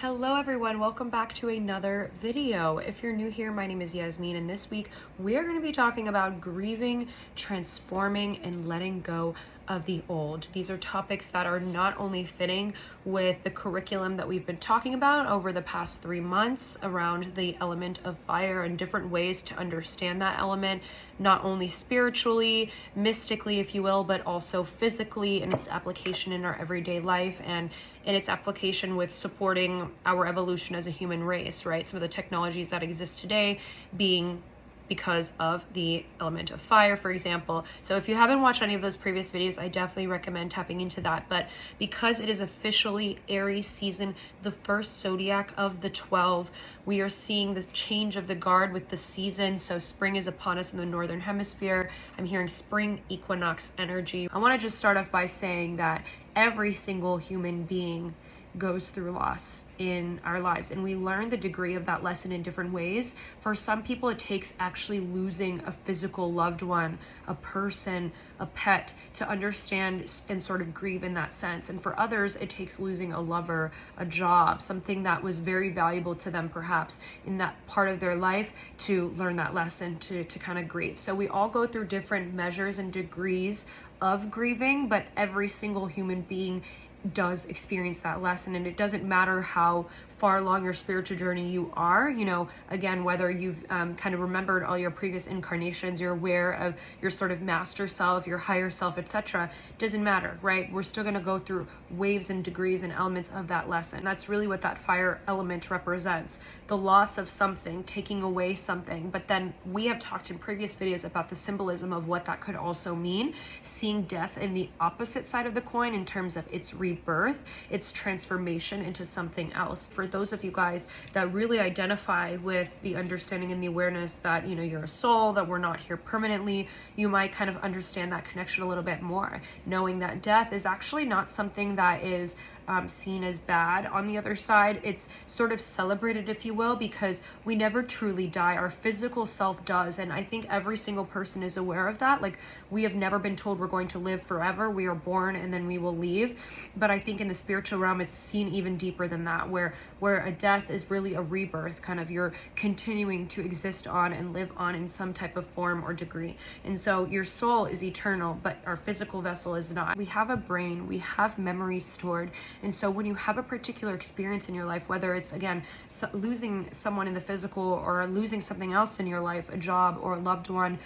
Hello everyone, welcome back to another video. If you're new here, my name is Yasmin, and this week we're going to be talking about grieving, transforming, and letting go of the old. These are topics that are not only fitting with the curriculum that we've been talking about over the past 3 months around the element of fire and different ways to understand that element, not only spiritually, mystically, if you will, but also physically in its application in our everyday life and in its application with supporting our evolution as a human race, right? Some of the technologies that exist today being because of the element of fire, for example. So if you haven't watched any of those previous videos, I definitely recommend tapping into that. But because it is officially Aries season, the first zodiac of the 12, we are seeing the change of the guard with the season. So spring is upon us in the northern hemisphere. I'm hearing spring equinox energy. I want to just start off by saying that every single human being goes through loss in our lives, and we learn the degree of that lesson in different ways. For some people, it takes actually losing a physical loved one, a person, a pet, to understand and sort of grieve in that sense. And for others, it takes losing a lover, a job, something that was very valuable to them perhaps in that part of their life, to learn that lesson, to kind of grieve. So we all go through different measures and degrees of grieving, but every single human being does experience that lesson. And it doesn't matter how far along your spiritual journey you are, again, whether you've kind of remembered all your previous incarnations, you're aware of your sort of master self, your higher self, etc. Doesn't matter, right? We're still going to go through waves and degrees and elements of that lesson. That's really what that fire element represents, the loss of something, taking away something. But then we have talked in previous videos about the symbolism of what that could also mean, seeing death in the opposite side of the coin in terms of its rebirth, its transformation into something else. For those of you guys that really identify with the understanding and the awareness that, you're a soul, that we're not here permanently, you might kind of understand that connection a little bit more, knowing that death is actually not something that is seen as bad. On the other side, it's sort of celebrated, if you will, because we never truly die. Our physical self does, and I think every single person is aware of that. Like, we have never been told we're going to live forever. We are born and then we will leave. But I think in the spiritual realm, it's seen even deeper than that, where a death is really a rebirth, kind of you're continuing to exist on and live on in some type of form or degree. And so your soul is eternal, but our physical vessel is not. We have a brain, we have memories stored. And so when you have a particular experience in your life, whether it's, again, losing someone in the physical or losing something else in your life, a job or a loved one,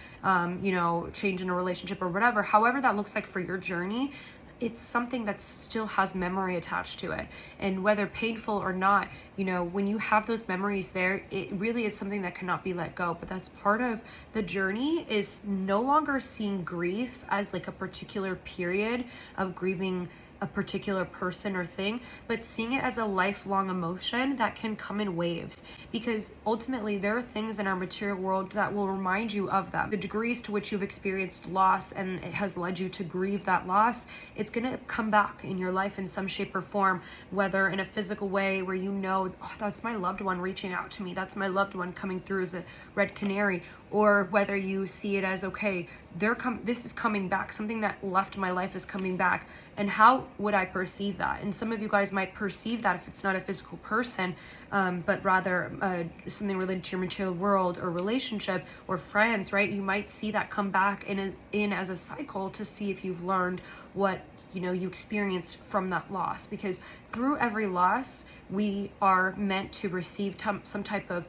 change in a relationship or whatever, however that looks like for your journey, it's something that still has memory attached to it. And whether painful or not, when you have those memories there, it really is something that cannot be let go. But that's part of the journey, is no longer seeing grief as like a particular period of grieving a particular person or thing, but seeing it as a lifelong emotion that can come in waves. Because ultimately there are things in our material world that will remind you of them. The degrees to which you've experienced loss and it has led you to grieve that loss, it's going to come back in your life in some shape or form, whether in a physical way where that's my loved one reaching out to me, that's my loved one coming through as a red canary, or whether you see it as, okay, this is coming back, something that left my life is coming back, and how would I perceive that? And some of you guys might perceive that if it's not a physical person, but rather something related to your material world or relationship or friends, right? You might see that come back in as a cycle to see if you've learned what you experienced from that loss. Because through every loss, we are meant to receive some type of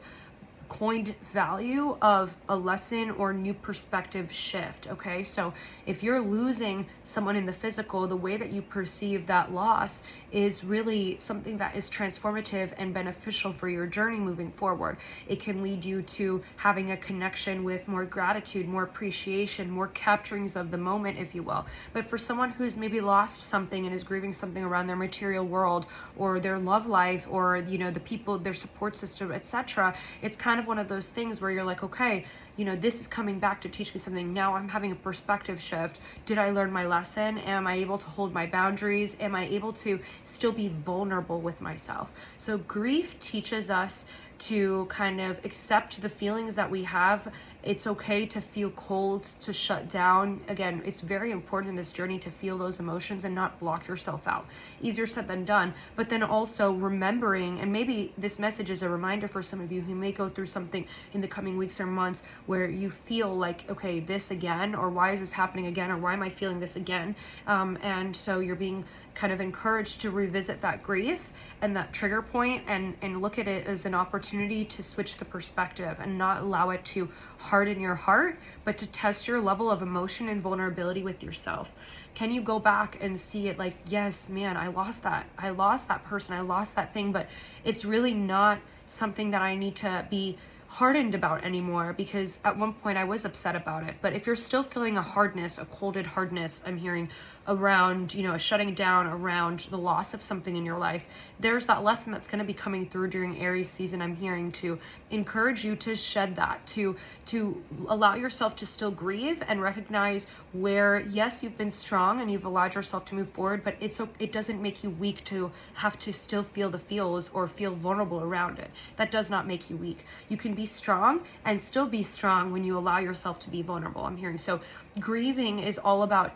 coined value of a lesson or new perspective shift. Okay, so if you're losing someone in the physical, the way that you perceive that loss is really something that is transformative and beneficial for your journey moving forward. It can lead you to having a connection with more gratitude, more appreciation, more capturings of the moment, if you will. But for someone who's maybe lost something and is grieving something around their material world or their love life or the people, their support system, etc., it's kind of one of those things where you're like, okay, this is coming back to teach me something. Now I'm having a perspective shift. Did I learn my lesson? Am I able to hold my boundaries? Am I able to still be vulnerable with myself? So grief teaches us to kind of accept the feelings that we have. It's okay to feel cold, to shut down. Again, it's very important in this journey to feel those emotions and not block yourself out. Easier said than done, but then also remembering, and maybe this message is a reminder for some of you who may go through something in the coming weeks or months where you feel like, okay, this again, or why is this happening again, or why am I feeling this again? And so you're being kind of encouraged to revisit that grief and that trigger point and look at it as an opportunity to switch the perspective and not allow it to harden your heart, but to test your level of emotion and vulnerability with yourself. Can you go back and see it like, yes, man, I lost that person, I lost that thing, but it's really not something that I need to be hardened about anymore, because at one point I was upset about it. But if you're still feeling a hardness, a colded hardness, I'm hearing around, a shutting down around the loss of something in your life, there's that lesson that's going to be coming through during Aries season. I'm hearing to encourage you to shed that, to allow yourself to still grieve and recognize where, yes, you've been strong and you've allowed yourself to move forward, but it doesn't make you weak to have to still feel the feels or feel vulnerable around it. That does not make you weak. You can be strong and still be strong when you allow yourself to be vulnerable, I'm hearing. So grieving is all about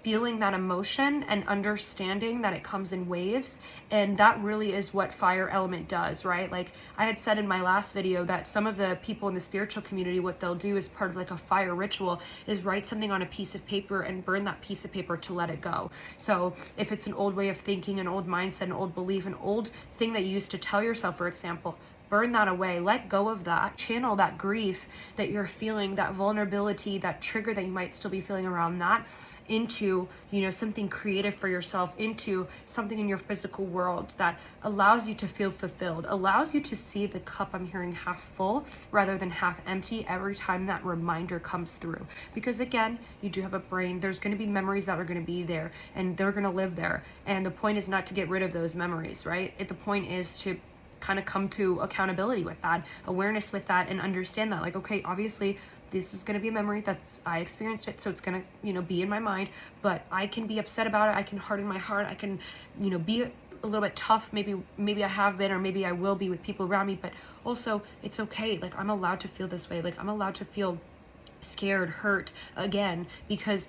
feeling that emotion and understanding that it comes in waves. And that really is what fire element does, right? Like I had said in my last video that some of the people in the spiritual community, what they'll do as part of like a fire ritual is write something on a piece of paper and burn that piece of paper to let it go. So if it's an old way of thinking, an old mindset, an old belief, an old thing that you used to tell yourself, for example, burn that away, let go of that, channel that grief that you're feeling, that vulnerability, that trigger that you might still be feeling around that into, something creative for yourself, into something in your physical world that allows you to feel fulfilled, allows you to see the cup, I'm hearing, half full rather than half empty every time that reminder comes through. Because again, you do have a brain, there's going to be memories that are going to be there and they're going to live there. And the point is not to get rid of those memories, right? The point is to kind of come to accountability with that, awareness with that, and understand that, like, okay, obviously this is going to be a memory I experienced it, so it's going to, be in my mind, but I can be upset about it. I can harden my heart. I can, be a little bit tough. Maybe I have been, or maybe I will be with people around me, but also it's okay. Like, I'm allowed to feel this way. Like, I'm allowed to feel scared, hurt again, because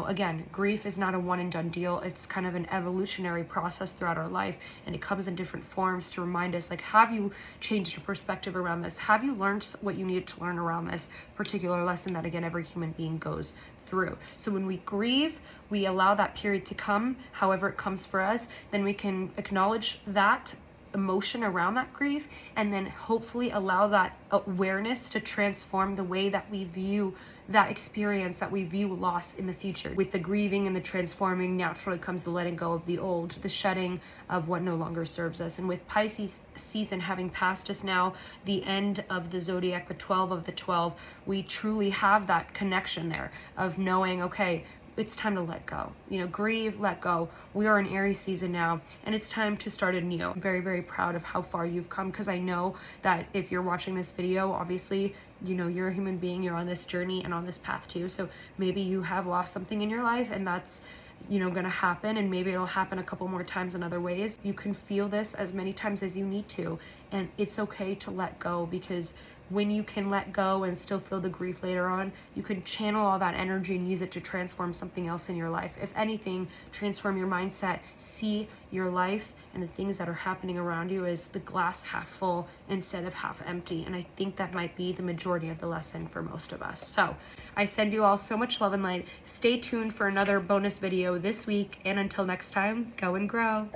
again, grief is not a one and done deal. It's kind of an evolutionary process throughout our life, and it comes in different forms to remind us, like, have you changed your perspective around this? Have you learned what you needed to learn around this particular lesson that, again, every human being goes through? So when we grieve, we allow that period to come, however it comes for us, then we can acknowledge that emotion around that grief, and then hopefully allow that awareness to transform the way that we view that experience, that we view loss in the future. With the grieving and the transforming, naturally comes the letting go of the old, the shedding of what no longer serves us. And with Pisces season having passed us now, the end of the zodiac, the 12 of the 12, we truly have that connection there of knowing, okay, it's time to let go, grieve, let go. We are in Aries season now, and it's time to start anew. I'm very, very proud of how far you've come, because I know that if you're watching this video, obviously, you're a human being, you're on this journey and on this path too. So maybe you have lost something in your life, and that's, gonna happen, and maybe it'll happen a couple more times in other ways. You can feel this as many times as you need to, and it's okay to let go, because when you can let go and still feel the grief later on, you can channel all that energy and use it to transform something else in your life. If anything, transform your mindset, see your life and the things that are happening around you as the glass half full instead of half empty. And I think that might be the majority of the lesson for most of us. So I send you all so much love and light. Stay tuned for another bonus video this week, and until next time, go and grow.